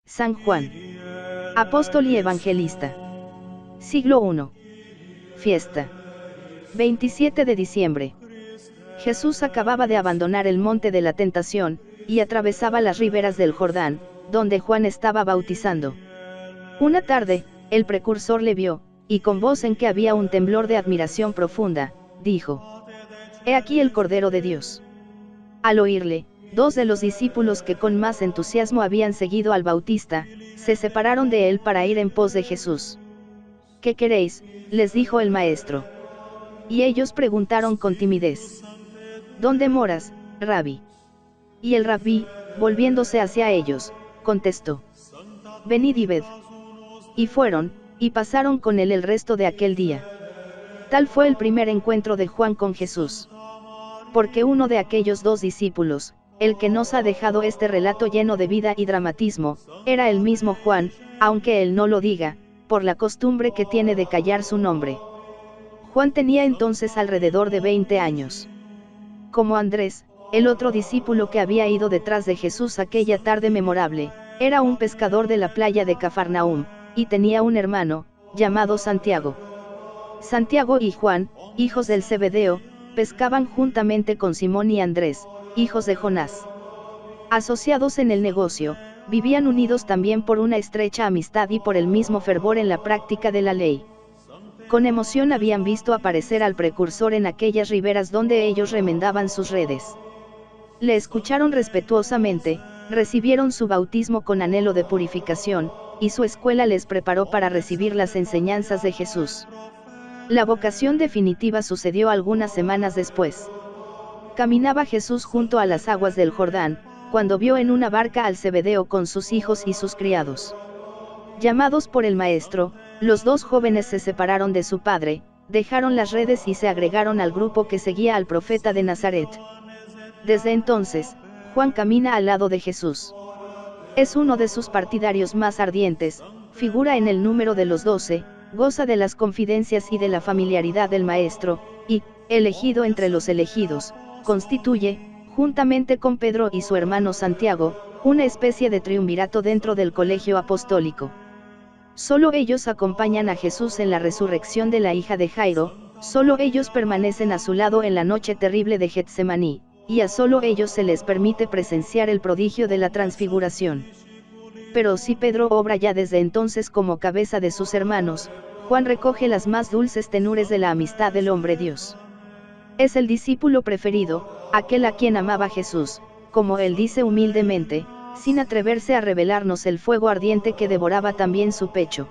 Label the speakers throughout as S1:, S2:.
S1: San Juan, apóstol y evangelista. Siglo I. Fiesta. 27 de diciembre. Jesús acababa de abandonar el monte de la tentación, y atravesaba las riberas del Jordán, donde Juan estaba bautizando. Una tarde, el precursor le vio, y con voz en que había un temblor de admiración profunda, dijo: «He aquí el Cordero de Dios». Al oírle, dos de los discípulos que con más entusiasmo habían seguido al Bautista, se separaron de él para ir en pos de Jesús. «¿Qué queréis?», les dijo el maestro. Y ellos preguntaron con timidez: «¿Dónde moras, Rabí?». Y el Rabí, volviéndose hacia ellos, contestó: «Venid y ved». Y fueron, y pasaron con él el resto de aquel día. Tal fue el primer encuentro de Juan con Jesús. Porque uno de aquellos dos discípulos, el que nos ha dejado este relato lleno de vida y dramatismo, era el mismo Juan, aunque él no lo diga, por la costumbre que tiene de callar su nombre. Juan tenía entonces alrededor de 20 años. Como Andrés, el otro discípulo que había ido detrás de Jesús aquella tarde memorable, era un pescador de la playa de Cafarnaúm, y tenía un hermano, llamado Santiago. Santiago y Juan, hijos del Zebedeo, pescaban juntamente con Simón y Andrés, hijos de Jonás. Asociados en el negocio, vivían unidos también por una estrecha amistad y por el mismo fervor en la práctica de la ley. Con emoción habían visto aparecer al precursor en aquellas riberas donde ellos remendaban sus redes. Le escucharon respetuosamente, recibieron su bautismo con anhelo de purificación, y su escuela les preparó para recibir las enseñanzas de Jesús. La vocación definitiva sucedió algunas semanas después. Caminaba Jesús junto a las aguas del Jordán, cuando vio en una barca al Zebedeo con sus hijos y sus criados. Llamados por el maestro, los dos jóvenes se separaron de su padre, dejaron las redes y se agregaron al grupo que seguía al profeta de Nazaret. Desde entonces, Juan camina al lado de Jesús. Es uno de sus partidarios más ardientes, figura en el número de los 12, goza de las confidencias y de la familiaridad del maestro, y, elegido entre los elegidos, constituye, juntamente con Pedro y su hermano Santiago, una especie de triunvirato dentro del colegio apostólico. Solo ellos acompañan a Jesús en la resurrección de la hija de Jairo, solo ellos permanecen a su lado en la noche terrible de Getsemaní, y a solo ellos se les permite presenciar el prodigio de la transfiguración. Pero si Pedro obra ya desde entonces como cabeza de sus hermanos, Juan recoge las más dulces tenures de la amistad del hombre Dios. Es el discípulo preferido, aquel a quien amaba Jesús, como él dice humildemente, sin atreverse a revelarnos el fuego ardiente que devoraba también su pecho.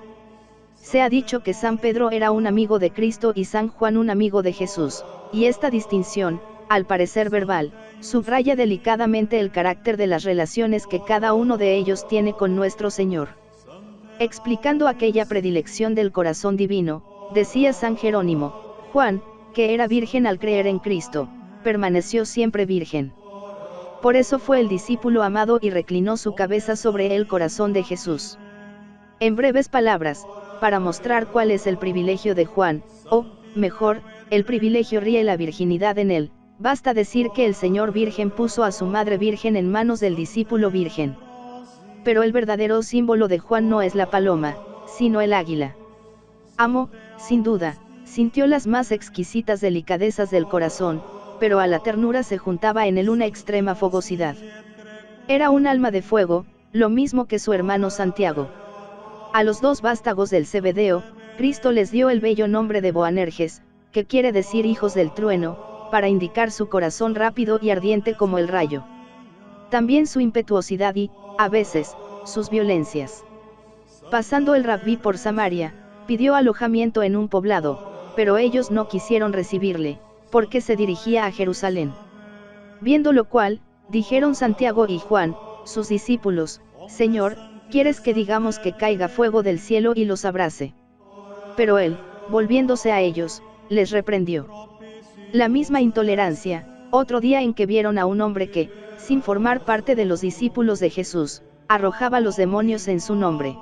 S1: Se ha dicho que San Pedro era un amigo de Cristo y San Juan un amigo de Jesús, y esta distinción, al parecer verbal, subraya delicadamente el carácter de las relaciones que cada uno de ellos tiene con nuestro Señor. Explicando aquella predilección del corazón divino, decía San Jerónimo: Juan, que era virgen al creer en Cristo, permaneció siempre virgen. Por eso fue el discípulo amado y reclinó su cabeza sobre el corazón de Jesús. En breves palabras, para mostrar cuál es el privilegio de Juan, o, mejor, el privilegio ríe la virginidad en él, basta decir que el Señor Virgen puso a su madre virgen en manos del discípulo virgen. Pero el verdadero símbolo de Juan no es la paloma, sino el águila. Amó, sin duda, sintió las más exquisitas delicadezas del corazón, pero a la ternura se juntaba en él una extrema fogosidad. Era un alma de fuego, lo mismo que su hermano Santiago. A los dos vástagos del Zebedeo, Cristo les dio el bello nombre de Boanerges, que quiere decir hijos del trueno, para indicar su corazón rápido y ardiente como el rayo. También su impetuosidad y, a veces, sus violencias. Pasando el Rabí por Samaria, pidió alojamiento en un poblado, pero ellos no quisieron recibirle, porque se dirigía a Jerusalén. Viendo lo cual, dijeron Santiago y Juan, sus discípulos: Señor, ¿quieres que digamos que caiga fuego del cielo y los abrase? Pero él, volviéndose a ellos, les reprendió. La misma intolerancia, otro día en que vieron a un hombre que, sin formar parte de los discípulos de Jesús, arrojaba los demonios en su nombre.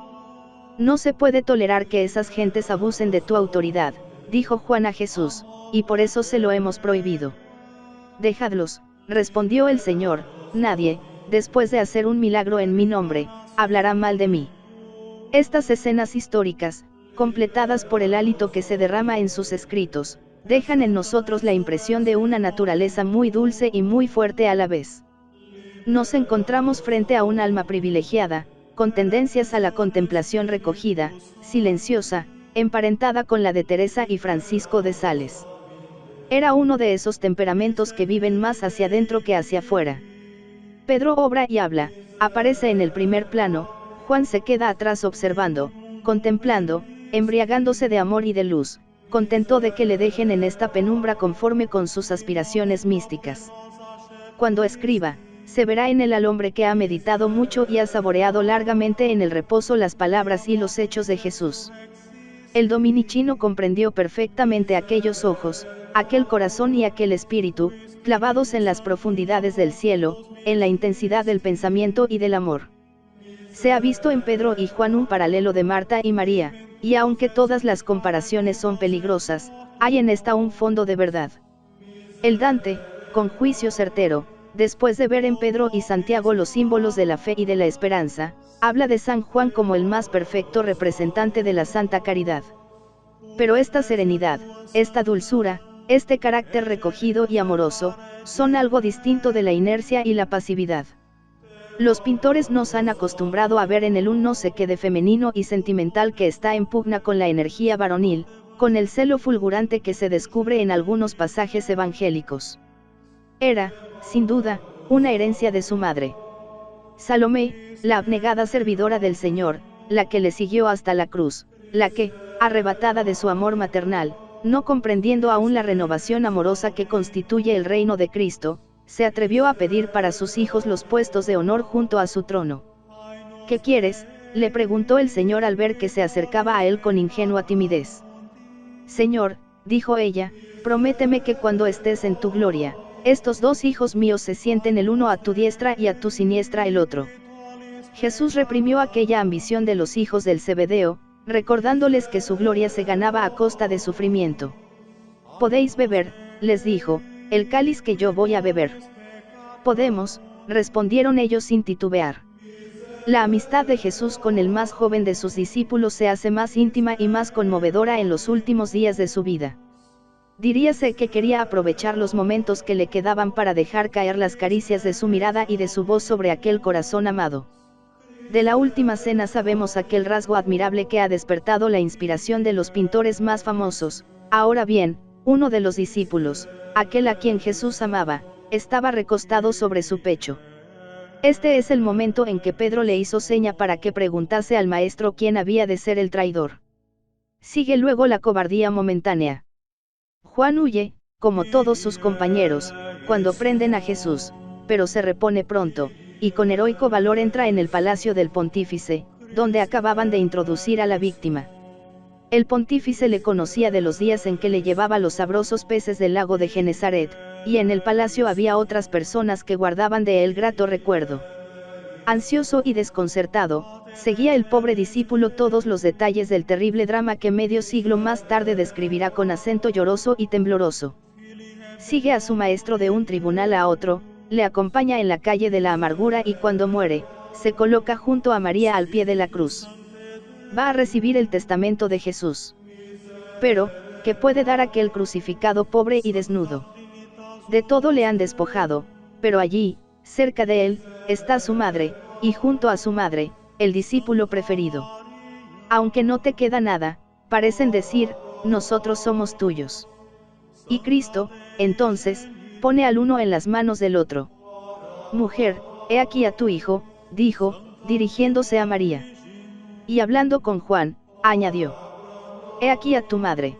S1: No se puede tolerar que esas gentes abusen de tu autoridad, dijo Juan a Jesús, y por eso se lo hemos prohibido. Dejadlos, respondió el Señor, nadie, después de hacer un milagro en mi nombre, hablará mal de mí. Estas escenas históricas, completadas por el hálito que se derrama en sus escritos, dejan en nosotros la impresión de una naturaleza muy dulce y muy fuerte a la vez. Nos encontramos frente a un alma privilegiada, con tendencias a la contemplación recogida, silenciosa, emparentada con la de Teresa y Francisco de Sales. Era uno de esos temperamentos que viven más hacia adentro que hacia afuera. Pedro obra y habla, aparece en el primer plano, Juan se queda atrás observando, contemplando, embriagándose de amor y de luz, contento de que le dejen en esta penumbra conforme con sus aspiraciones místicas. Cuando escriba, se verá en él al hombre que ha meditado mucho y ha saboreado largamente en el reposo las palabras y los hechos de Jesús. El dominicino comprendió perfectamente aquellos ojos, aquel corazón y aquel espíritu, clavados en las profundidades del cielo, en la intensidad del pensamiento y del amor. Se ha visto en Pedro y Juan un paralelo de Marta y María, y aunque todas las comparaciones son peligrosas, hay en esta un fondo de verdad. El Dante, con juicio certero, después de ver en Pedro y Santiago los símbolos de la fe y de la esperanza, habla de San Juan como el más perfecto representante de la santa caridad. Pero esta serenidad, esta dulzura, este carácter recogido y amoroso, son algo distinto de la inercia y la pasividad. Los pintores nos han acostumbrado a ver en él un no sé qué de femenino y sentimental que está en pugna con la energía varonil, con el celo fulgurante que se descubre en algunos pasajes evangélicos. Era, sin duda, una herencia de su madre. Salomé, la abnegada servidora del Señor, la que le siguió hasta la cruz, la que, arrebatada de su amor maternal, no comprendiendo aún la renovación amorosa que constituye el reino de Cristo, se atrevió a pedir para sus hijos los puestos de honor junto a su trono. ¿Qué quieres?, le preguntó el Señor al ver que se acercaba a él con ingenua timidez. Señor, dijo ella, prométeme que cuando estés en tu gloria, estos dos hijos míos se sienten el uno a tu diestra y a tu siniestra el otro. Jesús reprimió aquella ambición de los hijos del Zebedeo, recordándoles que su gloria se ganaba a costa de sufrimiento. Podéis beber, les dijo, el cáliz que yo voy a beber. Podemos, respondieron ellos sin titubear. La amistad de Jesús con el más joven de sus discípulos se hace más íntima y más conmovedora en los últimos días de su vida. Diríase que quería aprovechar los momentos que le quedaban para dejar caer las caricias de su mirada y de su voz sobre aquel corazón amado. De la última cena sabemos aquel rasgo admirable que ha despertado la inspiración de los pintores más famosos. Ahora bien, uno de los discípulos, aquel a quien Jesús amaba, estaba recostado sobre su pecho. Este es el momento en que Pedro le hizo seña para que preguntase al maestro quién había de ser el traidor. Sigue luego la cobardía momentánea. Juan huye, como todos sus compañeros, cuando prenden a Jesús, pero se repone pronto, y con heroico valor entra en el palacio del pontífice, donde acababan de introducir a la víctima. El pontífice le conocía de los días en que le llevaba los sabrosos peces del lago de Genesaret, y en el palacio había otras personas que guardaban de él grato recuerdo. Ansioso y desconcertado, seguía el pobre discípulo todos los detalles del terrible drama que medio siglo más tarde describirá con acento lloroso y tembloroso. Sigue a su maestro de un tribunal a otro, le acompaña en la calle de la amargura y cuando muere, se coloca junto a María al pie de la cruz. Va a recibir el testamento de Jesús. Pero, ¿qué puede dar aquel crucificado pobre y desnudo? De todo le han despojado, pero allí, cerca de él, está su madre, y junto a su madre, el discípulo preferido. Aunque no te queda nada, parecen decir, nosotros somos tuyos. Y Cristo, entonces, pone al uno en las manos del otro. Mujer, he aquí a tu hijo, dijo, dirigiéndose a María. Y hablando con Juan, añadió, he aquí a tu madre.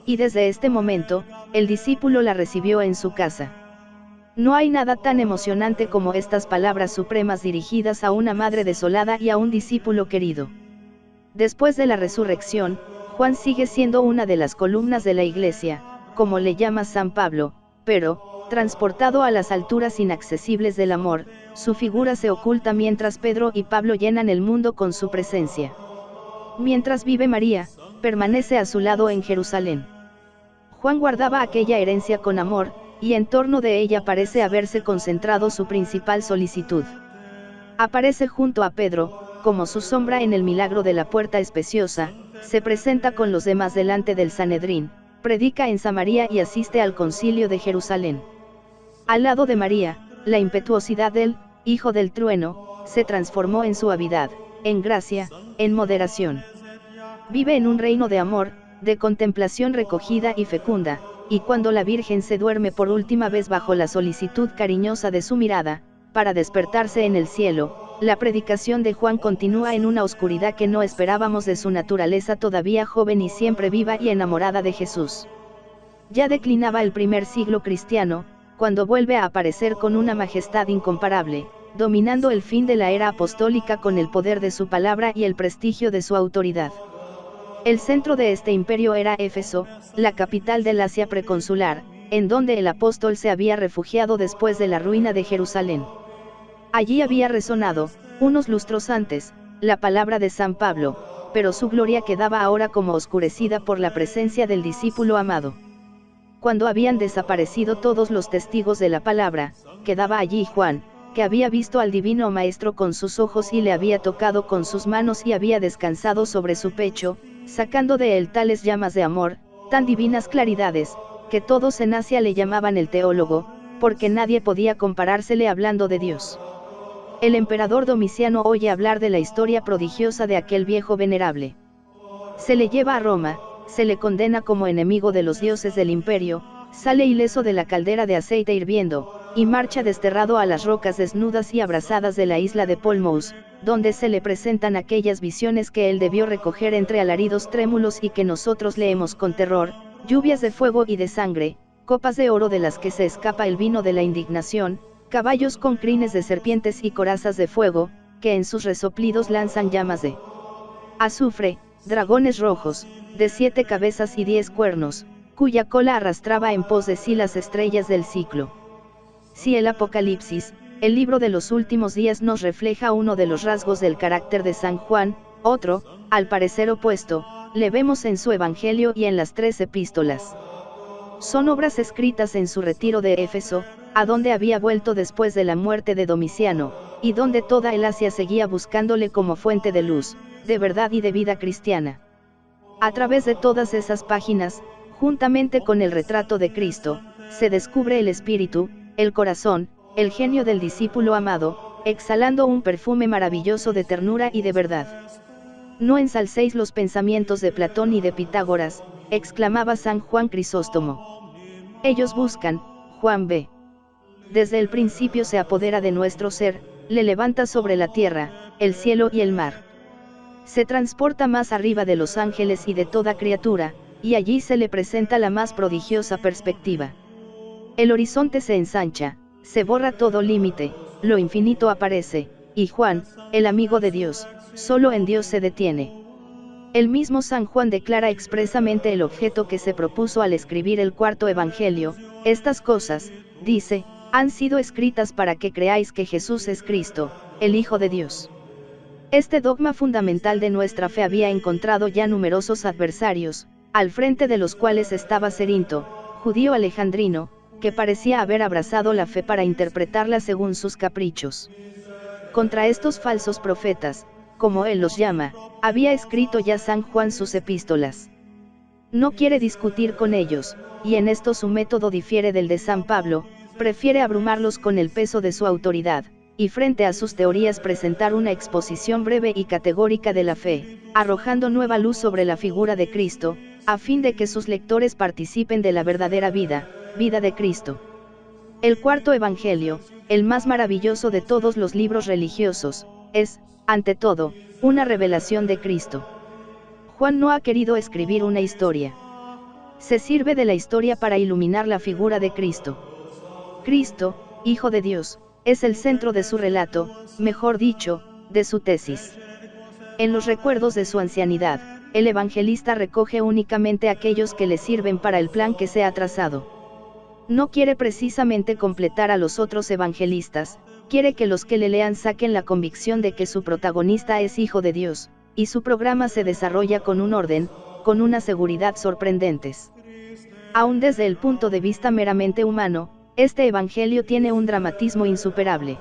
S1: Y desde este momento, el discípulo la recibió en su casa. No hay nada tan emocionante como estas palabras supremas dirigidas a una madre desolada y a un discípulo querido. Después de la resurrección, Juan sigue siendo una de las columnas de la Iglesia, como le llama San Pablo, pero, transportado a las alturas inaccesibles del amor, su figura se oculta mientras Pedro y Pablo llenan el mundo con su presencia. Mientras vive María, permanece a su lado en Jerusalén. Juan guardaba aquella herencia con amor, y en torno de ella parece haberse concentrado su principal solicitud. Aparece junto a Pedro, como su sombra en el milagro de la puerta espaciosa, se presenta con los demás delante del Sanedrín, predica en Samaria y asiste al concilio de Jerusalén. Al lado de María, la impetuosidad del Hijo del Trueno, se transformó en suavidad, en gracia, en moderación. Vive en un reino de amor, de contemplación recogida y fecunda, y cuando la Virgen se duerme por última vez bajo la solicitud cariñosa de su mirada, para despertarse en el cielo, la predicación de Juan continúa en una oscuridad que no esperábamos de su naturaleza todavía joven y siempre viva y enamorada de Jesús. Ya declinaba el primer siglo cristiano, cuando vuelve a aparecer con una majestad incomparable, dominando el fin de la era apostólica con el poder de su palabra y el prestigio de su autoridad. El centro de este imperio era Éfeso, la capital del Asia preconsular, en donde el apóstol se había refugiado después de la ruina de Jerusalén. Allí había resonado, unos lustros antes, la palabra de San Pablo, pero su gloria quedaba ahora como oscurecida por la presencia del discípulo amado. Cuando habían desaparecido todos los testigos de la palabra, quedaba allí Juan, que había visto al divino Maestro con sus ojos y le había tocado con sus manos y había descansado sobre su pecho, sacando de él tales llamas de amor, tan divinas claridades, que todos en Asia le llamaban el teólogo, porque nadie podía comparársele hablando de Dios. El emperador Domiciano oye hablar de la historia prodigiosa de aquel viejo venerable. Se le lleva a Roma, se le condena como enemigo de los dioses del imperio, sale ileso de la caldera de aceite hirviendo, y marcha desterrado a las rocas desnudas y abrasadas de la isla de Polmous, donde se le presentan aquellas visiones que él debió recoger entre alaridos trémulos y que nosotros leemos con terror, lluvias de fuego y de sangre, copas de oro de las que se escapa el vino de la indignación, caballos con crines de serpientes y corazas de fuego, que en sus resoplidos lanzan llamas de azufre, dragones rojos, de 7 cabezas y 10 cuernos, cuya cola arrastraba en pos de sí las estrellas del ciclo. Si el Apocalipsis, el libro de los últimos días, nos refleja uno de los rasgos del carácter de San Juan, otro, al parecer opuesto, le vemos en su Evangelio y en las 3 epístolas. Son obras escritas en su retiro de Éfeso, a donde había vuelto después de la muerte de Domiciano, y donde toda el Asia seguía buscándole como fuente de luz, de verdad y de vida cristiana. A través de todas esas páginas, juntamente con el retrato de Cristo, se descubre el espíritu, el corazón, el genio del discípulo amado, exhalando un perfume maravilloso de ternura y de verdad. No ensalcéis los pensamientos de Platón y de Pitágoras, exclamaba San Juan Crisóstomo. Ellos buscan, Juan B. Desde el principio se apodera de nuestro ser, le levanta sobre la tierra, el cielo y el mar. Se transporta más arriba de los ángeles y de toda criatura, y allí se le presenta la más prodigiosa perspectiva. El horizonte se ensancha, se borra todo límite, lo infinito aparece, y Juan, el amigo de Dios, solo en Dios se detiene. El mismo San Juan declara expresamente el objeto que se propuso al escribir el 4º Evangelio: estas cosas, dice, han sido escritas para que creáis que Jesús es Cristo, el Hijo de Dios. Este dogma fundamental de nuestra fe había encontrado ya numerosos adversarios, al frente de los cuales estaba Cerinto, judío alejandrino, que parecía haber abrazado la fe para interpretarla según sus caprichos. Contra estos falsos profetas, como él los llama, había escrito ya San Juan sus epístolas. No quiere discutir con ellos, y en esto su método difiere del de San Pablo, prefiere abrumarlos con el peso de su autoridad, y frente a sus teorías presentar una exposición breve y categórica de la fe, arrojando nueva luz sobre la figura de Cristo, a fin de que sus lectores participen de la verdadera vida de Cristo. El 4º Evangelio, el más maravilloso de todos los libros religiosos, es, ante todo, una revelación de Cristo. Juan no ha querido escribir una historia. Se sirve de la historia para iluminar la figura de Cristo. Cristo, Hijo de Dios, es el centro de su relato, mejor dicho, de su tesis. En los recuerdos de su ancianidad, el evangelista recoge únicamente aquellos que le sirven para el plan que se ha trazado. No quiere precisamente completar a los otros evangelistas, quiere que los que le lean saquen la convicción de que su protagonista es Hijo de Dios, y su programa se desarrolla con un orden, con una seguridad sorprendentes. Aún desde el punto de vista meramente humano, este evangelio tiene un dramatismo insuperable.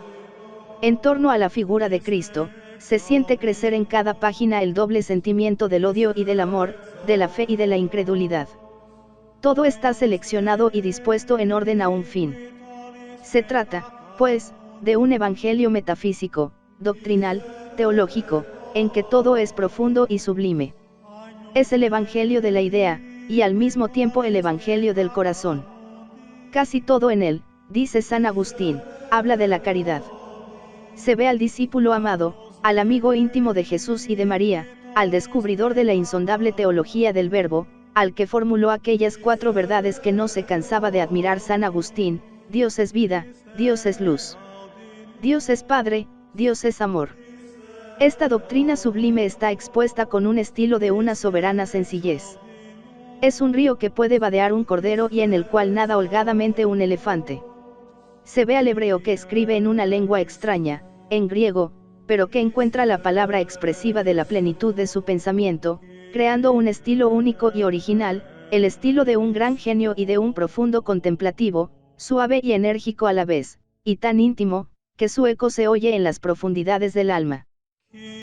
S1: En torno a la figura de Cristo, se siente crecer en cada página el doble sentimiento del odio y del amor, de la fe y de la incredulidad. Todo está seleccionado y dispuesto en orden a un fin. Se trata, pues, de un evangelio metafísico, doctrinal, teológico, en que todo es profundo y sublime. Es el evangelio de la idea, y al mismo tiempo el evangelio del corazón. Casi todo en él, dice San Agustín, habla de la caridad. Se ve al discípulo amado, al amigo íntimo de Jesús y de María, al descubridor de la insondable teología del Verbo, al que formuló aquellas 4 verdades que no se cansaba de admirar San Agustín: Dios es vida, Dios es luz. Dios es Padre, Dios es amor. Esta doctrina sublime está expuesta con un estilo de una soberana sencillez. Es un río que puede vadear un cordero y en el cual nada holgadamente un elefante. Se ve al hebreo que escribe en una lengua extraña, en griego, pero que encuentra la palabra expresiva de la plenitud de su pensamiento, creando un estilo único y original, el estilo de un gran genio y de un profundo contemplativo, suave y enérgico a la vez, y tan íntimo, que su eco se oye en las profundidades del alma.